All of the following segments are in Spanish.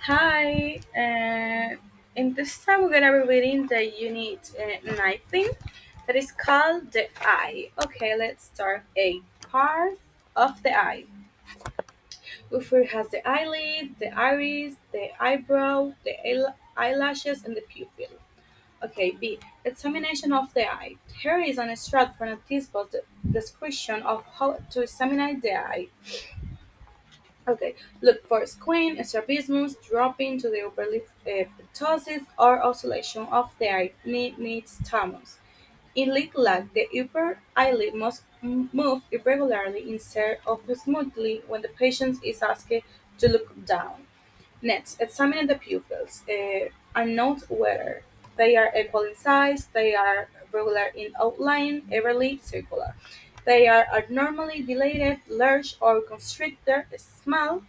Hi, in this time we're gonna be reading the unit 19 that is called the eye. Okay, let's start a part of the eye. It has the eyelid, the iris, the eyebrow, the eyelashes, and the pupil. Okay, B. Examination of the eye. Here is an extract from a textbook description of how to examine the eye. Okay, look for squint, strabismus, dropping to the upper lip, ptosis, or oscillation of the eye needs thamus. In lid lag, the upper eyelid must move irregularly instead of smoothly when the patient is asked to look down. Next, examine the pupils and note whether they are equal in size, they are regular in outline, everly circular. They are abnormally dilated, large or constricted, small,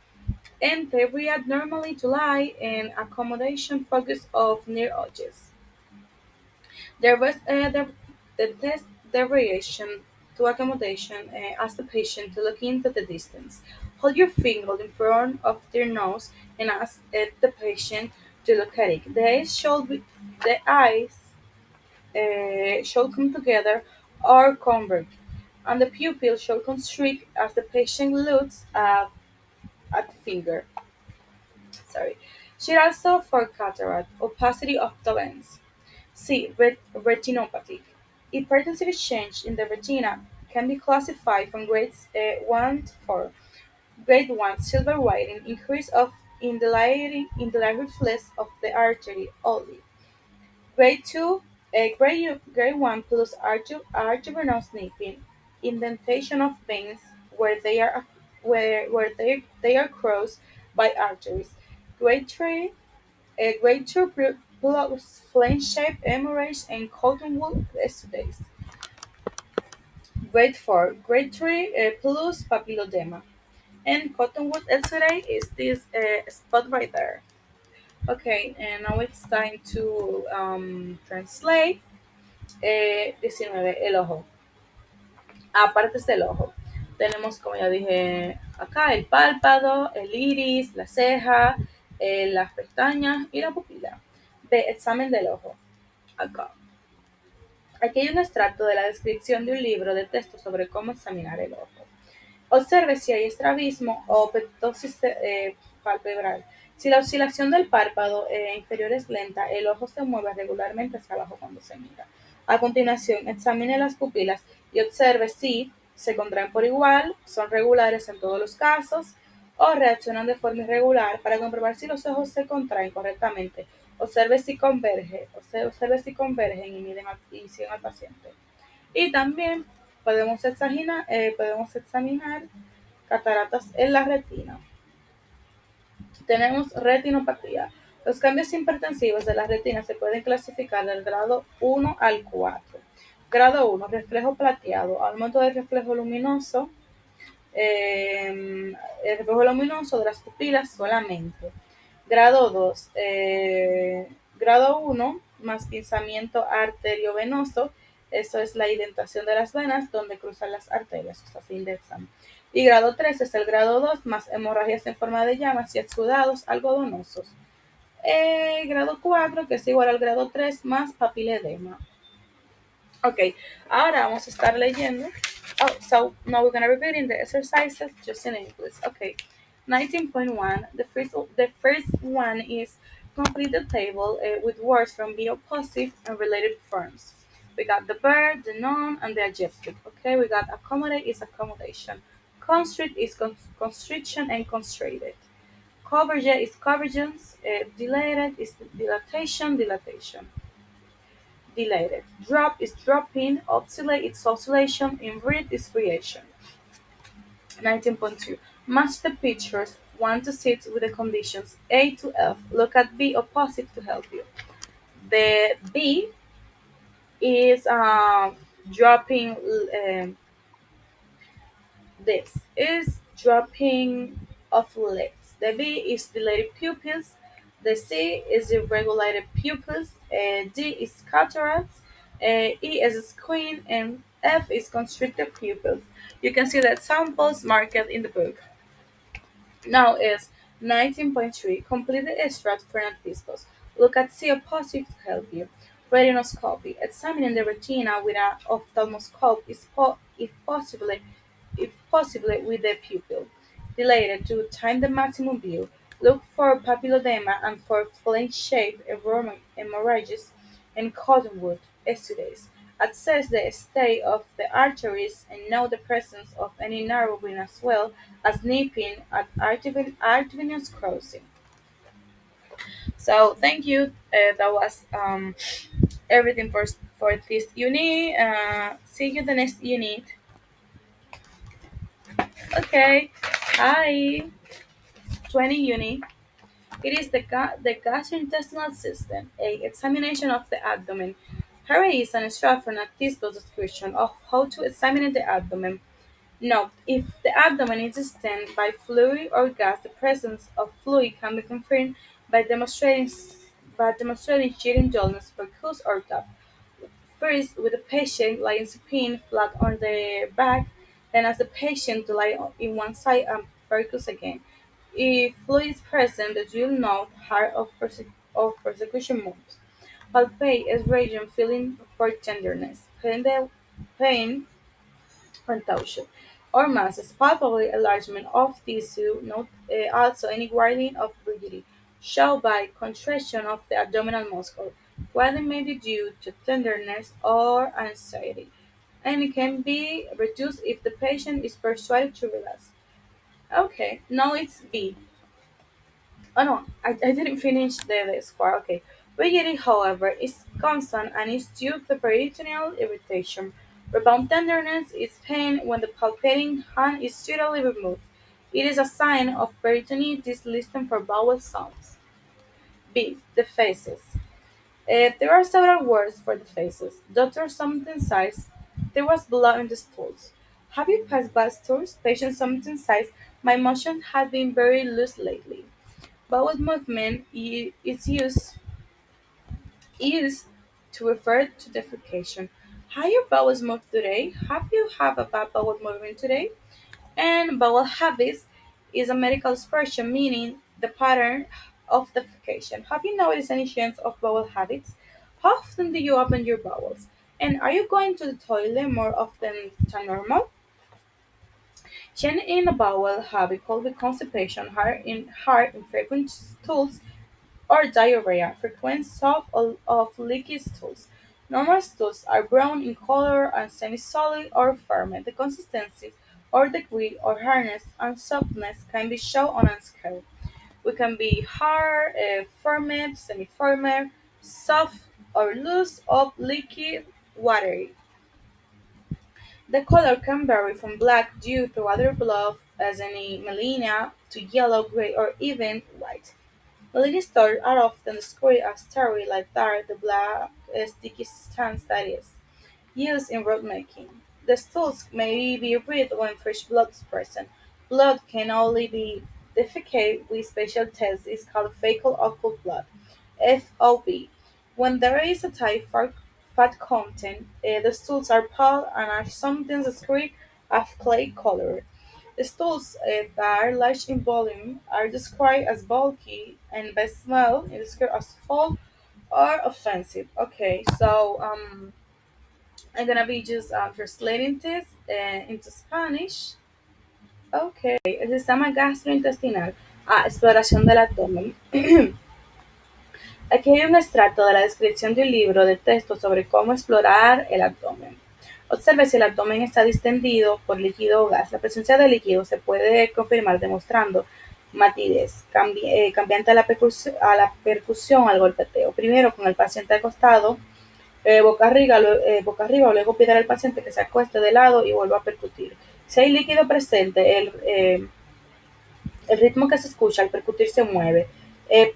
and they react normally to light and accommodation focus of near edges. There was the test variation to accommodation ask the patient to look into the distance. Hold your finger in front of their nose and ask the patient to look at it. The eyes should come together or converge, and the pupil should constrict as the patient looks at the finger. Sorry. She also for cataract, opacity of the lens. C. Retinopathy. Hypertensive change in the retina can be classified from grades 1 to 4. Grade 1 silver whiting, increase of in the light reflex of the artery only. Grade 2 grade 1 plus arteriovenous nipping, indentation of veins where they are crossed by arteries. Grade 3 grade 2 plus flame-shaped hemorrhage and cottonwood exudates. Grade 4, grade 3 plus papilledema. And cottonwood exudate is this spot right there. Okay, and now it's time to translate 19, el ojo. Aparte del ojo, tenemos, como ya dije acá, el párpado, el iris, la ceja, las pestañas y la pupila. B. Examen del ojo. Acá. Aquí hay un extracto de la descripción de un libro de texto sobre cómo examinar el ojo. Observe si hay estrabismo o ptosis palpebral. Si la oscilación del párpado inferior es lenta, el ojo se mueve regularmente hacia abajo cuando se mira. A continuación, examine las pupilas y observe si se contraen por igual, son regulares en todos los casos o reaccionan de forma irregular para comprobar si los ojos se contraen correctamente. Observe si convergen y y siguen al paciente. Y también podemos examinar cataratas en la retina. Tenemos retinopatía. Los cambios hipertensivos de la retina se pueden clasificar del grado 1 al 4. Grado 1, reflejo plateado, aumento del el reflejo luminoso de las pupilas solamente. Grado 2, grado 1, más pinzamiento arteriovenoso, eso es la indentación de las venas donde cruzan las arterias, o sea, se indexan. Y grado 3 es el grado 2, más hemorragias en forma de llamas y exudados algodonosos. Grado 4, que es igual al grado 3, más papiledema. Ok, ahora vamos a estar leyendo. Oh, so now we're gonna be reading the exercises just in English. Okay, 19.1. The first one is complete the table with words from the opposite and related forms. We got the verb, the noun, and the adjective. Okay, we got accommodate is accommodation. Constrict is constriction and constrained. Converge is convergence. Dilated is dilatation. Dilated. Drop is dropping, oscillate is oscillation, invert is variation. 19.2. Match the pictures 1 to 6 with the conditions A to F. Look at B opposite to help you. The B is dropping this is dropping of lids. The B is dilated pupils. The C is irregular pupils. D is cataracts. E is squint, and F is constricted pupils. You can see the examples marked in the book. Now is 19.3. Complete the extract for antispos. Look at seropositive to help you. Retinoscopy. Examining the retina with an ophthalmoscope if possibly with the pupil. Dilated to time the maximum view. Look for papilledema and for flame-shaped hemorrhages and cottonwood exudates. Assess the state of the arteries and note the presence of any narrowing as well as nipping at arteriovenous crossing. So thank you. That was everything for this unit. See you the next unit. Okay. Hi. 20 unit. It is the gastrointestinal system, a examination of the abdomen. Here is an extract from a textbook description of how to examine the abdomen. Note, if the abdomen is distented by fluid or gas, the presence of fluid can be confirmed by demonstrating shedding dullness, purpose, or cup. First, with the patient lying supine flat on their back, then as the patient to lie in one side and focus again. If fluid is present, the drill note heart of persecution moves. Palpate is region feeling for tenderness. Pain contortion, or masses, palpable enlargement of tissue, note also any widening of rigidity, shown by contraction of the abdominal muscle. Widening may be due to tenderness or anxiety, and it can be reduced if the patient is persuaded to relax. Okay, now it's B. Oh no, I didn't finish the square. Okay. Rigidity, however, is constant and is due to peritoneal irritation. Rebound tenderness is pain when the palpating hand is totally removed. It is a sign of peritonitis. Listen for vowel sounds. B. The faces. There are several words for the faces. Doctor something says, there was blood in the stools. Have you passed by stools? Patient something says, my motion has been very loose lately. Bowel movement is used to refer to defecation. How your bowels move today? Have you have a bad bowel movement today? And bowel habits is a medical expression meaning the pattern of defecation. Have you noticed any change of bowel habits? How often do you open your bowels? And are you going to the toilet more often than normal? Change in a bowel habit could be constipation, heart infrequent stools, or diarrhea, frequent soft of leaky stools. Normal stools are brown in color and semi-solid or firm. The consistency or degree of hardness and softness can be shown on a scale. We can be hard, firm, semi-firm, soft or loose, or leaky, watery. The color can vary from black due to other blood, as any melena, to yellow, gray, or even white. Lily stars are often described as starry like dark, the black sticky substance that is used in road making. The stools may be red when fresh blood is present. Blood can only be defecated with special tests. It's called fecal occult blood (FOB). When there is a fat content, the stools are pale and are sometimes described as clay colored. The stools that are large in volume are described as bulky and by smell is described as full or offensive. Okay, so I'm gonna be just translating this into Spanish. Okay, el sistema gastrointestinal. Exploración del abdomen. Aquí hay un extracto de la descripción de un libro de texto sobre cómo explorar el abdomen. Observe si el abdomen está distendido por líquido o gas. La presencia de líquido se puede confirmar demostrando matidez, cambiante a la percusión al golpeteo. Primero con el paciente acostado, boca arriba, luego pedir al paciente que se acueste de lado y vuelva a percutir. Si hay líquido presente, el ritmo que se escucha al percutir se mueve.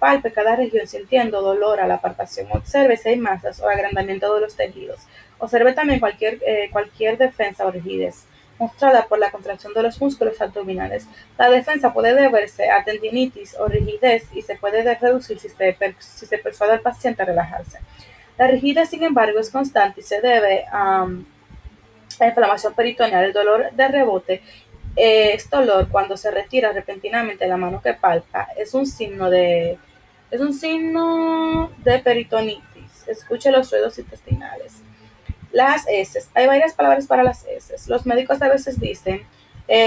Palpe cada región sintiendo dolor a la palpación. Observe si hay masas o agrandamiento de los tejidos. Observe también cualquier defensa o rigidez mostrada por la contracción de los músculos abdominales. La defensa puede deberse a tendinitis o rigidez y se puede reducir si se persuade al paciente a relajarse. La rigidez, sin embargo, es constante y se debe a la inflamación peritoneal, el dolor de rebote Este olor, cuando se retira repentinamente la mano que palpa, es un signo de peritonitis. Escuche los ruidos intestinales. Las heces. Hay varias palabras para las heces. Los médicos a veces dicen,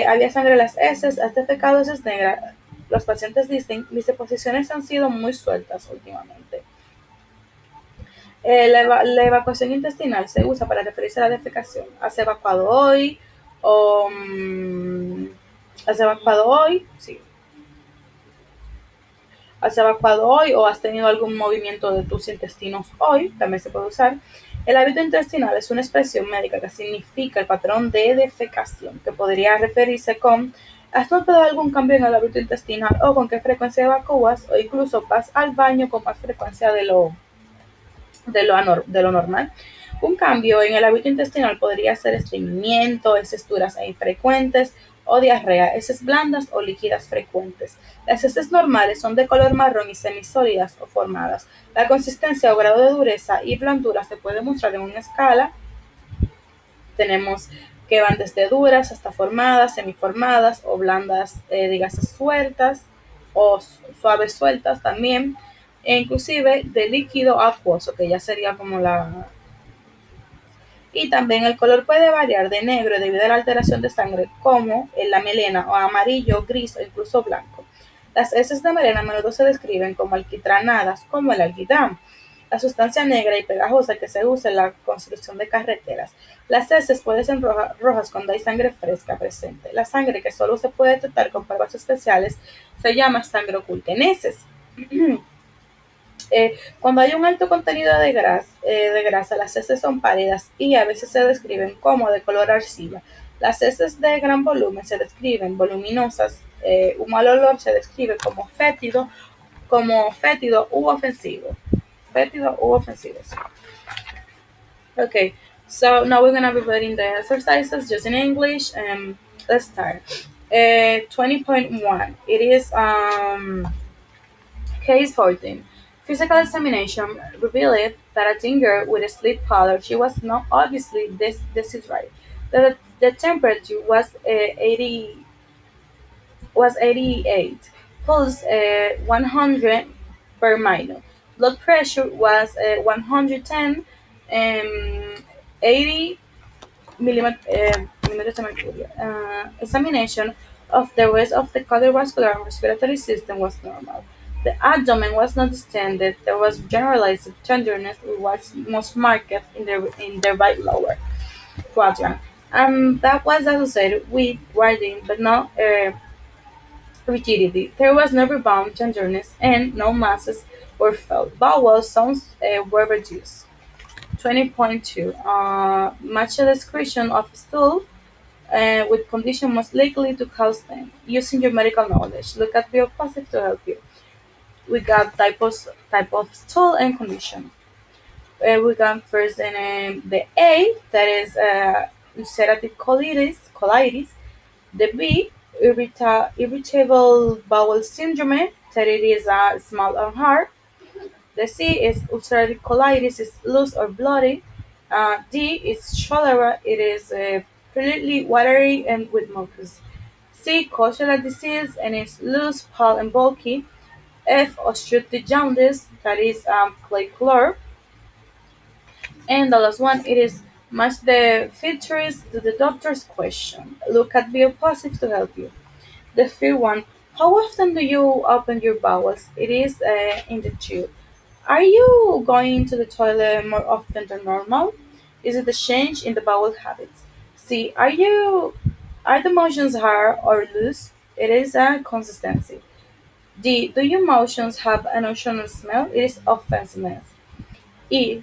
había sangre en las heces, has defecado heces negras. Los pacientes dicen, mis deposiciones han sido muy sueltas últimamente. La evacuación intestinal se usa para referirse a la defecación. ¿Has evacuado hoy? O, ¿has evacuado hoy? Sí. ¿Has evacuado hoy o has tenido algún movimiento de tus intestinos hoy? También se puede usar. El hábito intestinal es una expresión médica que significa el patrón de defecación, que podría referirse con ¿has notado algún cambio en el hábito intestinal o con qué frecuencia evacúas o incluso vas al baño con más frecuencia de lo normal? Un cambio en el hábito intestinal podría ser estreñimiento, heces duras e infrecuentes o diarrea, heces blandas o líquidas frecuentes. Las heces normales son de color marrón y semisólidas o formadas. La consistencia o grado de dureza y blandura se puede mostrar en una escala. Tenemos que van desde duras hasta formadas, semiformadas o blandas, dígase sueltas o suaves sueltas también, e inclusive de líquido acuoso, que ya sería como la. Y también el color puede variar de negro debido a la alteración de sangre, como en la melena, o amarillo, gris o incluso blanco. Las heces de melena a menudo se describen como alquitranadas, como el alquitrán, la sustancia negra y pegajosa que se usa en la construcción de carreteras. Las heces pueden ser rojas cuando hay sangre fresca presente. La sangre que solo se puede detectar con pruebas especiales se llama sangre oculta en heces. Cuando hay un alto contenido de grasa, las heces son pálidas y a veces se describen como de color arcilla. Las heces de gran volumen se describen voluminosas. Un mal olor se describe como fétido u ofensivo. Fétido u ofensivo. Sí. Okay, so now we're gonna be reading the exercises just in English. Let's start. 20.1. It is Case 14. Physical examination revealed that a teen girl with a sleep pallor. She was not obviously deshydrated. The temperature was 88, pulse 100 per minute. Blood pressure was 110, 80 millimeters of mercury. Examination of the rest of the cardiovascular and respiratory system was normal. The abdomen was not distended. There was generalized tenderness, which was most marked in the right lower quadrant. That was associated with writing, but not rigidity. There was no rebound tenderness, and no masses were felt. Bowel sounds were reduced. 20.2. Match the description of stool with condition most likely to cause them. Using your medical knowledge, look at bio positive to help you. We got type of stool and condition. We got first in the A, that is ulcerative colitis. The B, irritable bowel syndrome, that it is small and hard. The C is ulcerative colitis, is loose or bloody. D is cholera, it is completely watery and with mucus. C, Costello disease, and it's loose, pale, and bulky. F, obstructive jaundice, that is clay color. And the last one, it is match the features to the doctor's question. Look at biopositive to help you. The third one, how often do you open your bowels? It is in the tube. Are you going to the toilet more often than normal? Is it a change in the bowel habits? C. Are the motions hard or loose? It is a consistency. D. Do your motions have an ocean smell? It is offensiveness. E.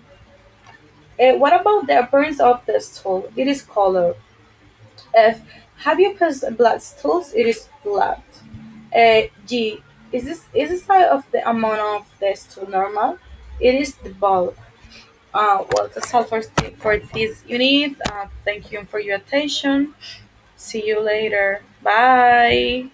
What about the appearance of the stool? It is color. F. Have you passed blood stools? It is blood. G. Is the size of the amount of the stool normal? It is the bulk. Well, that's all for this unit. Thank you for your attention. See you later. Bye.